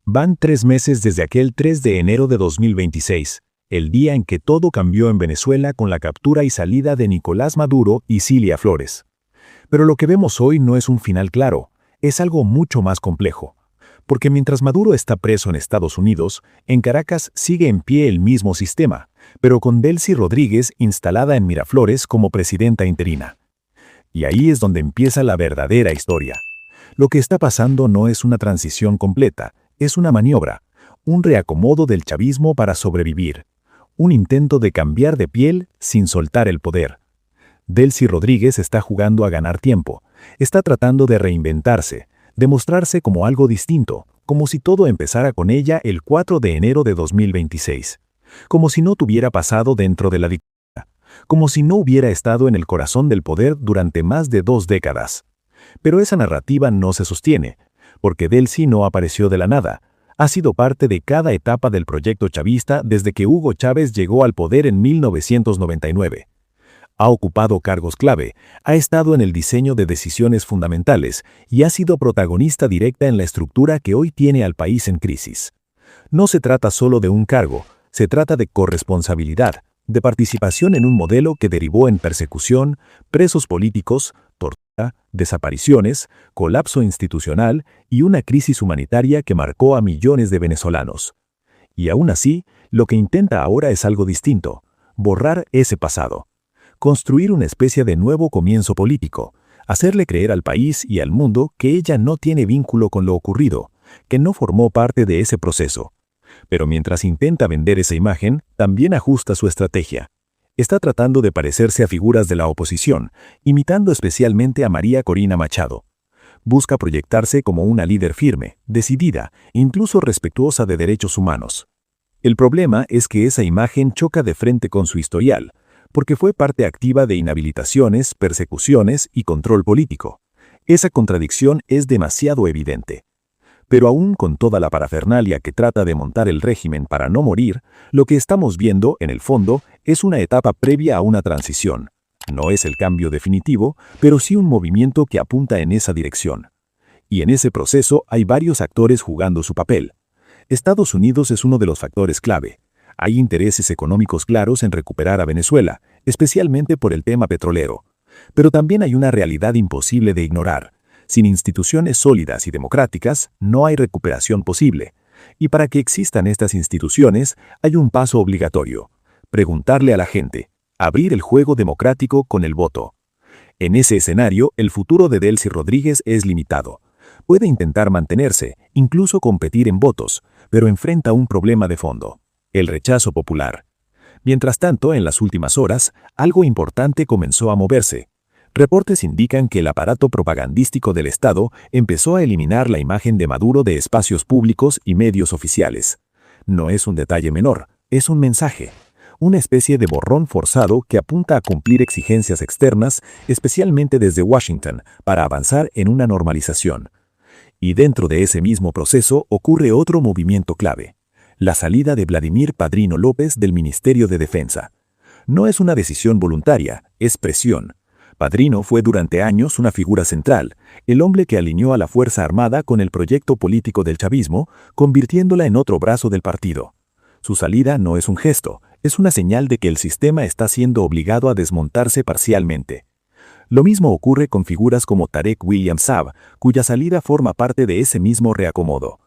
Van 3 meses desde aquel 3 de enero de 2026, el día en que todo cambió en Venezuela con la captura y salida de Nicolás Maduro y Cilia Flores. Pero lo que vemos hoy no es un final claro, es algo mucho más complejo. Porque mientras Maduro está preso en Estados Unidos, en Caracas sigue en pie el mismo sistema, pero con Delcy Rodríguez instalada en Miraflores como presidenta interina. Y ahí es donde empieza la verdadera historia. Lo que está pasando no es una transición completa, es una maniobra, un reacomodo del chavismo para sobrevivir, un intento de cambiar de piel sin soltar el poder. Delcy Rodríguez está jugando a ganar tiempo, está tratando de reinventarse, de mostrarse como algo distinto, como si todo empezara con ella el 4 de enero de 2026, como si no tuviera pasado dentro de la dictadura, como si no hubiera estado en el corazón del poder durante más de 2 décadas. Pero esa narrativa no se sostiene, porque Delcy no apareció de la nada, ha sido parte de cada etapa del proyecto chavista desde que Hugo Chávez llegó al poder en 1999. Ha ocupado cargos clave, ha estado en el diseño de decisiones fundamentales y ha sido protagonista directa en la estructura que hoy tiene al país en crisis. No se trata solo de un cargo, se trata de corresponsabilidad, de participación en un modelo que derivó en persecución, presos políticos, tortura, desapariciones, colapso institucional y una crisis humanitaria que marcó a millones de venezolanos. Y aún así, lo que intenta ahora es algo distinto: borrar ese pasado. Construir una especie de nuevo comienzo político, hacerle creer al país y al mundo que ella no tiene vínculo con lo ocurrido, que no formó parte de ese proceso. Pero mientras intenta vender esa imagen, también ajusta su estrategia. Está tratando de parecerse a figuras de la oposición, imitando especialmente a María Corina Machado. Busca proyectarse como una líder firme, decidida, incluso respetuosa de derechos humanos. El problema es que esa imagen choca de frente con su historial, porque fue parte activa de inhabilitaciones, persecuciones y control político. Esa contradicción es demasiado evidente. Pero aún con toda la parafernalia que trata de montar el régimen para no morir, lo que estamos viendo, en el fondo, es una etapa previa a una transición. No es el cambio definitivo, pero sí un movimiento que apunta en esa dirección. Y en ese proceso hay varios actores jugando su papel. Estados Unidos es uno de los factores clave. Hay intereses económicos claros en recuperar a Venezuela, especialmente por el tema petrolero. Pero también hay una realidad imposible de ignorar. Sin instituciones sólidas y democráticas, no hay recuperación posible. Y para que existan estas instituciones, hay un paso obligatorio: preguntarle a la gente, abrir el juego democrático con el voto. En ese escenario, el futuro de Delcy Rodríguez es limitado. Puede intentar mantenerse, incluso competir en votos, pero enfrenta un problema de fondo: el rechazo popular. Mientras tanto, en las últimas horas, algo importante comenzó a moverse. Reportes indican que el aparato propagandístico del Estado empezó a eliminar la imagen de Maduro de espacios públicos y medios oficiales. No es un detalle menor, es un mensaje, una especie de borrón forzado que apunta a cumplir exigencias externas, especialmente desde Washington, para avanzar en una normalización. Y dentro de ese mismo proceso ocurre otro movimiento clave: la salida de Vladimir Padrino López del Ministerio de Defensa. No es una decisión voluntaria, es presión. Padrino fue durante años una figura central, el hombre que alineó a la Fuerza Armada con el proyecto político del chavismo, convirtiéndola en otro brazo del partido. Su salida no es un gesto, es una señal de que el sistema está siendo obligado a desmontarse parcialmente. Lo mismo ocurre con figuras como Tarek William Saab, cuya salida forma parte de ese mismo reacomodo.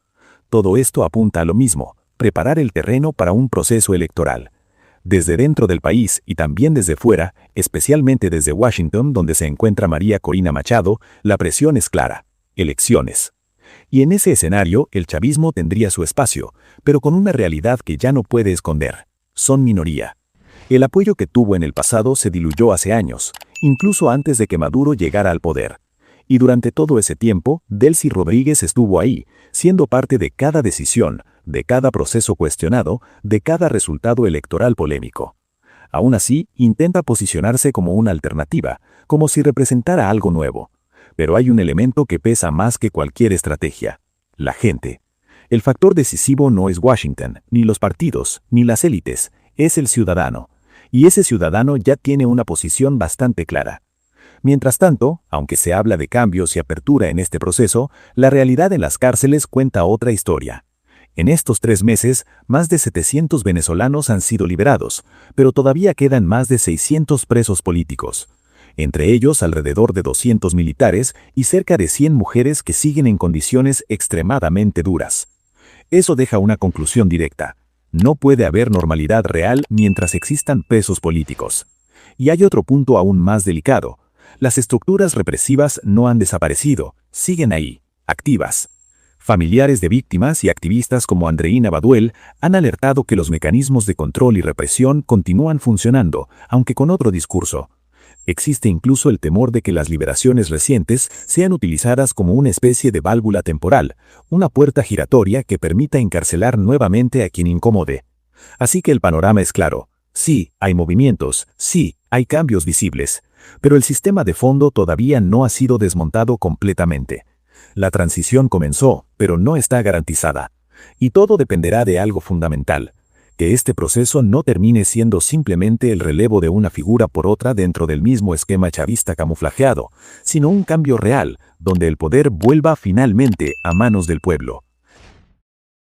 Todo esto apunta a lo mismo: preparar el terreno para un proceso electoral. Desde dentro del país y también desde fuera, especialmente desde Washington, donde se encuentra María Corina Machado, la presión es clara: elecciones. Y en ese escenario, el chavismo tendría su espacio, pero con una realidad que ya no puede esconder: son minoría. El apoyo que tuvo en el pasado se diluyó hace años, incluso antes de que Maduro llegara al poder. Y durante todo ese tiempo, Delcy Rodríguez estuvo ahí, siendo parte de cada decisión, de cada proceso cuestionado, de cada resultado electoral polémico. Aún así, intenta posicionarse como una alternativa, como si representara algo nuevo. Pero hay un elemento que pesa más que cualquier estrategia: la gente. El factor decisivo no es Washington, ni los partidos, ni las élites, es el ciudadano. Y ese ciudadano ya tiene una posición bastante clara. Mientras tanto, aunque se habla de cambios y apertura en este proceso, la realidad en las cárceles cuenta otra historia. En estos 3 meses, más de 700 venezolanos han sido liberados, pero todavía quedan más de 600 presos políticos. Entre ellos alrededor de 200 militares y cerca de 100 mujeres que siguen en condiciones extremadamente duras. Eso deja una conclusión directa. No puede haber normalidad real mientras existan presos políticos. Y hay otro punto aún más delicado. Las estructuras represivas no han desaparecido, siguen ahí, activas. Familiares de víctimas y activistas como Andreina Baduel han alertado que los mecanismos de control y represión continúan funcionando, aunque con otro discurso. Existe incluso el temor de que las liberaciones recientes sean utilizadas como una especie de válvula temporal, una puerta giratoria que permita encarcelar nuevamente a quien incomode. Así que el panorama es claro. Sí, hay movimientos, sí, hay cambios visibles, pero el sistema de fondo todavía no ha sido desmontado completamente. La transición comenzó, pero no está garantizada. Y todo dependerá de algo fundamental: que este proceso no termine siendo simplemente el relevo de una figura por otra dentro del mismo esquema chavista camuflajeado, sino un cambio real, donde el poder vuelva finalmente a manos del pueblo.